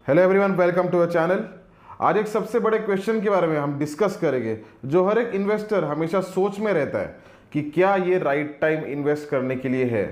Hello everyone, welcome to our channel. आज एक सबसे बड़े क्वेश्चन के बारे में हम डिस्कस करेंगे जो हर एक इन्वेस्टर हमेशा सोच में रहता है कि क्या ये राइट टाइम इन्वेस्ट करने के लिए है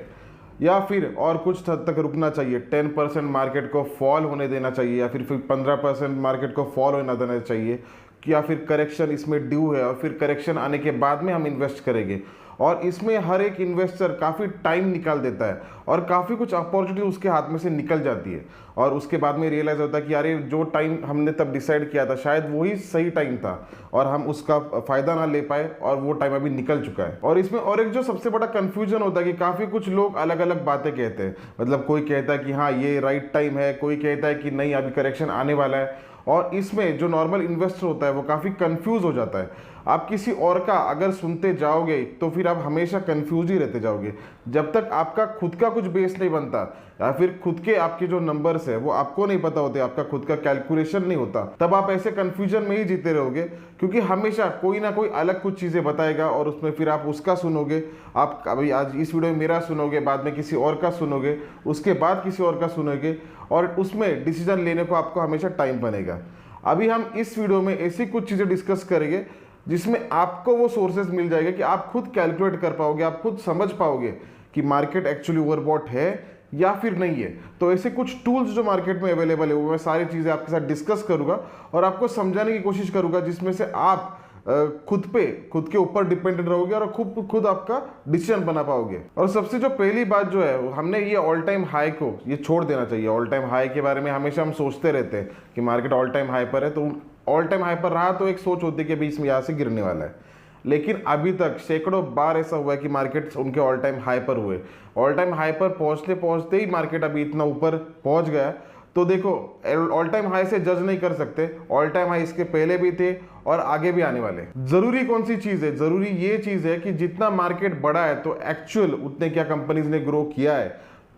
या फिर और कुछ हद तक रुकना चाहिए। 10% मार्केट को फॉल होने देना चाहिए या फिर 15% मार्केट को फॉल होने देना चाहिए या फिर करेक्शन इसमें ड्यू है और फिर करेक्शन आने के बाद में हम इन्वेस्ट करेंगे। और इसमें हर एक इन्वेस्टर काफ़ी टाइम निकाल देता है और काफ़ी कुछ अपॉर्चुनिटी उसके हाथ में से निकल जाती है और उसके बाद में रियलाइज़ होता है कि यार ये जो टाइम हमने तब डिसाइड किया था शायद वही सही टाइम था और हम उसका फ़ायदा ना ले पाए और वो टाइम अभी निकल चुका है। और इसमें और एक जो सबसे बड़ा कन्फ्यूजन होता है कि काफ़ी कुछ लोग अलग अलग बातें कहते हैं। मतलब कोई कहता है कि हाँ ये राइट टाइम है, कोई कहता है कि नहीं अभी करेक्शन आने वाला है। और इसमें जो नॉर्मल इन्वेस्टर होता है वो काफ़ी कंफ्यूज हो जाता है। आप किसी और का अगर सुनते जाओगे तो फिर आप हमेशा कंफ्यूज ही रहते जाओगे जब तक आपका खुद का कुछ बेस नहीं बनता या फिर खुद के आपके जो नंबर्स है वो आपको नहीं पता होते, आपका खुद का कैलकुलेशन नहीं होता, तब आप ऐसे कंफ्यूजन में ही जीते रहोगे। क्योंकि हमेशा कोई ना कोई अलग कुछ चीज़ें बताएगा और उसमें फिर आप उसका सुनोगे। आप अभी आज इस वीडियो में मेरा सुनोगे, बाद में किसी और का सुनोगे, उसके बाद किसी और का सुनोगे और उसमें डिसीजन लेने को आपको हमेशा टाइम बनेगा। अभी हम इस वीडियो में ऐसी कुछ चीज़ें डिस्कस करेंगे जिसमें आपको वो सोर्सेज मिल जाएगा कि आप खुद कैलकुलेट कर पाओगे, आप खुद समझ पाओगे कि मार्केट एक्चुअली ओवरबॉट है या फिर नहीं है। तो ऐसे कुछ टूल्स जो मार्केट में अवेलेबल है वो मैं सारी चीज़ें आपके साथ डिस्कस करूंगा और आपको समझाने की कोशिश करूंगा जिसमें से आप खुद के ऊपर डिपेंडेंट रहोगे और खुद आपका डिसीजन बना पाओगे। और सबसे जो पहली बात जो है, हमने ये ऑल टाइम हाई को ये छोड़ देना चाहिए। ऑल टाइम हाई के बारे में हमेशा हम सोचते रहते हैं कि मार्केट ऑल टाइम हाई पर है, तो ऑल टाइम हाई पर रहा तो एक सोच होती है कि अभी इसमें यहाँ से गिरने वाला है। लेकिन अभी तक सैकड़ों बार ऐसा हुआ है कि मार्केट उनके ऑल टाइम हाई पर हुए। ऑल टाइम हाई पर पहुँचते पहुँचते ही मार्केट अभी इतना ऊपर पहुँच गया। तो देखो, ऑल टाइम हाई से जज नहीं कर सकते, ऑल टाइम हाई इसके पहले भी थे और आगे भी आने वाले। जरूरी कौन सी चीज है? जरूरी ये चीज है कि जितना मार्केट बढ़ा है तो एक्चुअल उतने क्या कंपनीज ने ग्रो किया है,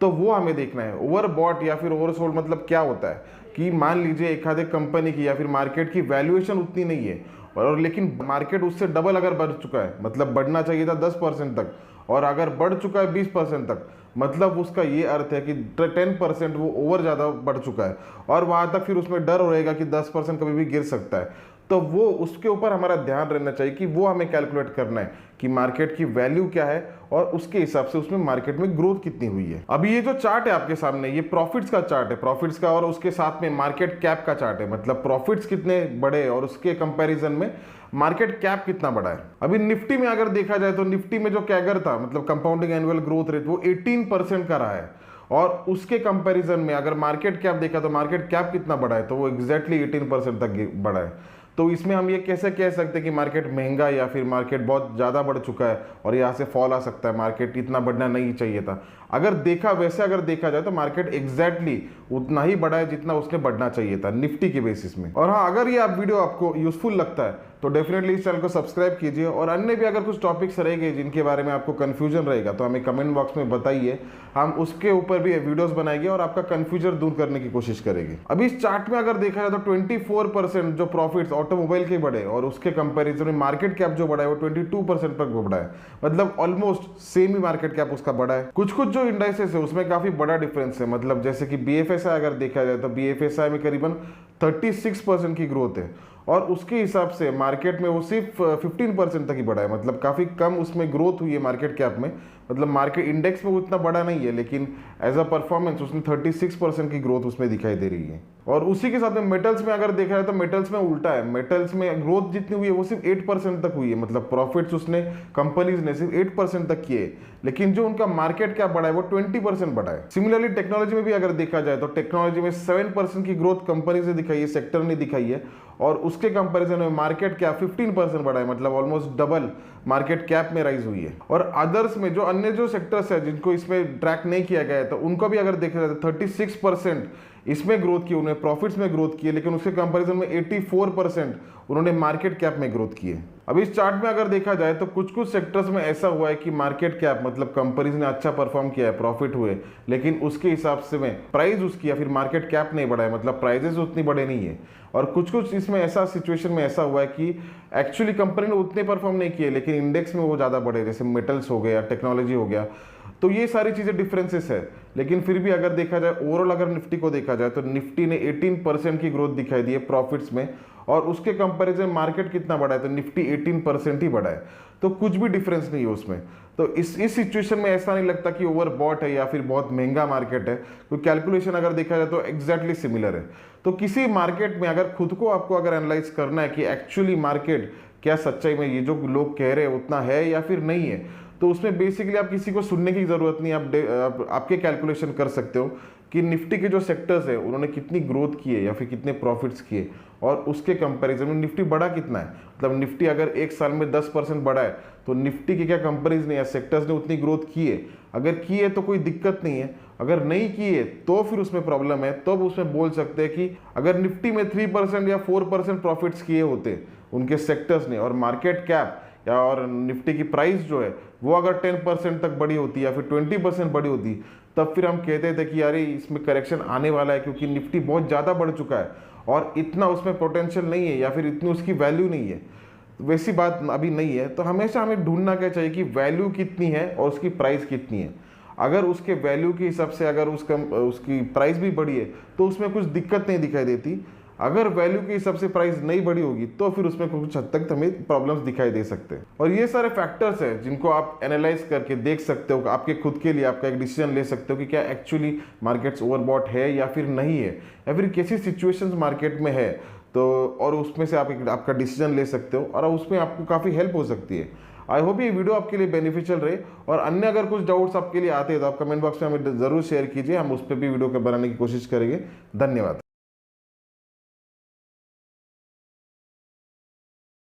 तो वो हमें देखना है। ओवरबॉट या फिर ओवरसोल्ड मतलब क्या होता है कि मान लीजिए एक आधे कंपनी की या फिर मार्केट की वैल्यूएशन उतनी नहीं है और लेकिन मार्केट उससे डबल अगर बढ़ चुका है, मतलब बढ़ना चाहिए था 10% तक और अगर बढ़ चुका है 20% तक, मतलब उसका ये अर्थ है कि 10% वो ओवर ज़्यादा बढ़ चुका है और वहाँ तक फिर उसमें डर रहेगा कि 10% कभी भी गिर सकता है। तो वो उसके ऊपर हमारा ध्यान रहना चाहिए कि वो हमें कैलकुलेट करना है कि मार्केट की वैल्यू क्या है और उसके हिसाब से उसमें मार्केट में ग्रोथ कितनी हुई है। अभी ये जो चार्ट है आपके सामने, ये प्रॉफिट्स का चार्ट है, प्रॉफिट्स का, और उसके साथ में मार्केट कैप का चार्ट है। मतलब प्रॉफिट्स कितने बड़े और उसके कंपैरिजन में मार्केट कैप कितना बड़ा है। अभी निफ्टी में अगर देखा जाए तो निफ्टी में जो कैगर था, मतलब कंपाउंडिंग एनुअल ग्रोथ रेट, वो 18% का रहा है और उसके कंपैरिजन में अगर मार्केट कैप देखा तो मार्केट कैप कितना बड़ा है, तो वो एग्जैक्टली 18% तक बढ़ा है। तो इसमें हम ये कैसे कह सकते हैं कि मार्केट महंगा या फिर मार्केट बहुत ज़्यादा बढ़ चुका है और यहाँ से फॉल आ सकता है, मार्केट इतना बढ़ना नहीं चाहिए था। अगर देखा जाए तो मार्केट एग्जैक्टली उतना ही बढ़ा है जितना उसने बढ़ना चाहिए था निफ्टी के बेसिस में। और हाँ, अगर ये आप वीडियो आपको यूजफुल लगता है तो डेफिनेटली इस चैनल को सब्सक्राइब कीजिए और अन्य भी अगर कुछ टॉपिक्स रहेंगे जिनके बारे में आपको कन्फ्यूजन रहेगा तो हमें कमेंट बॉक्स में बताइए, हम उसके ऊपर भी वीडियोस बनाएंगे और आपका कन्फ्यूजन दूर करने की कोशिश करेंगे। अभी इस चार्ट में अगर देखा जाए तो 24% जो प्रॉफिट्स ऑटोमोबाइल के बढ़े और उसके कंपैरिजन में मार्केट कैप जो बढ़ा है वो 22% तक बढ़ा है। मतलब ऑलमोस्ट सेम ही मार्केट कैप उसका बढ़ा है। कुछ जो इंडाइसेस है उसमें काफी बड़ा डिफरेंस है। मतलब जैसे कि BFSI अगर देखा जाए तो BFSI में करीबन 36% की ग्रोथ है और उसके हिसाब से मार्केट में वो सिर्फ 15% तक ही बढ़ा है। मतलब काफ़ी कम उसमें ग्रोथ हुई है मार्केट कैप में। मतलब मार्केट इंडेक्स में वो इतना बड़ा नहीं है लेकिन एज अ परफॉर्मेंस उसमें 36% की ग्रोथ उसमें दिखाई दे रही है। और उसी के साथ में मेटल्स में अगर देखा जाए तो मेटल्स में उल्टा है। मेटल्स में ग्रोथ जितनी हुई है वो सिर्फ 8% तक हुई है। मतलब प्रॉफिट्स उसने कंपनीज ने सिर्फ 8% तक किए, लेकिन जो उनका मार्केट कैप बढ़ा है वो 20% बढ़ा है। सिमिलरली टेक्नोलॉजी में भी अगर देखा जाए तो टेक्नोलॉजी में 7% की ग्रोथ कंपनीज ने दिखाई है, सेक्टर ने दिखाई है और उसके कंपैरिजन में मार्केट कैप 15% बढ़ा है। मतलब ऑलमोस्ट डबल मार्केट कैप में राइज हुई है। और अदर्स में जो अन्य जो सेक्टर्स है जिनको इसमें ट्रैक नहीं किया गया है तो उनको भी अगर देखा जाए तो 36% इसमें ग्रोथ की, उन्होंने प्रॉफिट्स में ग्रोथ की है, लेकिन उसके कंपैरिजन में 84% उन्होंने मार्केट कैप में ग्रोथ की है। अब इस चार्ट में अगर देखा जाए तो कुछ सेक्टर्स में ऐसा हुआ है कि मार्केट कैप मतलब कंपनीज ने अच्छा परफॉर्म किया है, प्रॉफिट हुए, लेकिन उसके हिसाब से में प्राइस उसकी या फिर मार्केट कैप नहीं बढ़ा है, मतलब प्राइजेस उतनी बड़े नहीं है। और कुछ इसमें ऐसा सिचुएशन में ऐसा हुआ है कि एक्चुअली कंपनी ने उतने परफॉर्म नहीं किए लेकिन इंडेक्स में वो ज़्यादा बढ़े, जैसे मेटल्स हो गया, टेक्नोलॉजी हो गया। तो ये सारी चीज़ें डिफरेंसेस है। लेकिन फिर भी अगर देखा जाए ओवरऑल, अगर निफ्टी को देखा जाए तो निफ्टी ने 18% की ग्रोथ दिखाई दी है प्रॉफिट्स में, और उसके कंपैरिजन मार्केट कितना बढ़ा है तो निफ्टी 18% ही बढ़ा है। तो कुछ भी डिफरेंस नहीं है उसमें। तो इस सिचुएशन में ऐसा नहीं लगता कि ओवरबॉट है या फिर बहुत महंगा मार्केट है, तो कैलकुलेशन अगर देखा जाए तो एग्जैक्टली सिमिलर है। तो किसी मार्केट में अगर खुद को आपको अगर एनालाइज करना है कि एक्चुअली मार्केट क्या सच्चाई में ये जो लोग कह रहे हैं उतना है या फिर नहीं है, तो उसमें बेसिकली आप किसी को सुनने की ज़रूरत नहीं, आप आपके कैलकुलेशन कर सकते हो कि निफ्टी के जो सेक्टर्स है उन्होंने कितनी ग्रोथ की है या फिर कितने प्रॉफिट्स किए, और उसके कंपैरिजन में निफ्टी बढ़ा कितना है। मतलब निफ्टी अगर एक साल में 10% बढ़ा है तो निफ्टी की क्या कंपनीज ने या सेक्टर्स ने उतनी ग्रोथ की है? अगर की है तो कोई दिक्कत नहीं है, अगर नहीं की है तो फिर उसमें प्रॉब्लम है। तो उसमें बोल सकते हैं कि अगर निफ्टी में 3% या 4% प्रॉफिट्स किए होते उनके सेक्टर्स ने, और मार्केट कैप या और निफ्टी की प्राइस जो है वो अगर 10% तक बढ़ी होती या फिर 20% बढ़ी होती, तब फिर हम कहते थे कि यार इसमें करेक्शन आने वाला है, क्योंकि निफ्टी बहुत ज़्यादा बढ़ चुका है और इतना उसमें पोटेंशियल नहीं है या फिर इतनी उसकी वैल्यू नहीं है। वैसी बात अभी नहीं है। तो हमेशा हमें ढूंढना क्या चाहिए कि वैल्यू कितनी है और उसकी प्राइस कितनी है। अगर उसके वैल्यू के हिसाब से अगर उसकी प्राइस भी बढ़ी है तो उसमें कुछ दिक्कत नहीं दिखाई देती। अगर वैल्यू के हिसाब से प्राइस नहीं बढ़ी होगी तो फिर उसमें कुछ हद तक हमें प्रॉब्लम्स दिखाई दे सकते हैं। और ये सारे फैक्टर्स हैं जिनको आप एनालाइज करके देख सकते हो, आपके खुद के लिए आपका एक डिसीजन ले सकते हो कि क्या एक्चुअली मार्केट्स ओवरबॉट है या फिर नहीं है, या फिर कैसी सिचुएशंस मार्केट में है। तो और उसमें से आप आपका डिसीजन ले सकते हो और उसमें आपको काफ़ी हेल्प हो सकती है। आई होप ये वीडियो आपके लिए बेनिफिशियल रहे, और अन्य अगर कुछ डाउट्स आपके लिए आते हैं तो आप कमेंट बॉक्स में हमें ज़रूर शेयर कीजिए, हम उस पर भी वीडियो बनाने की कोशिश करेंगे। धन्यवाद।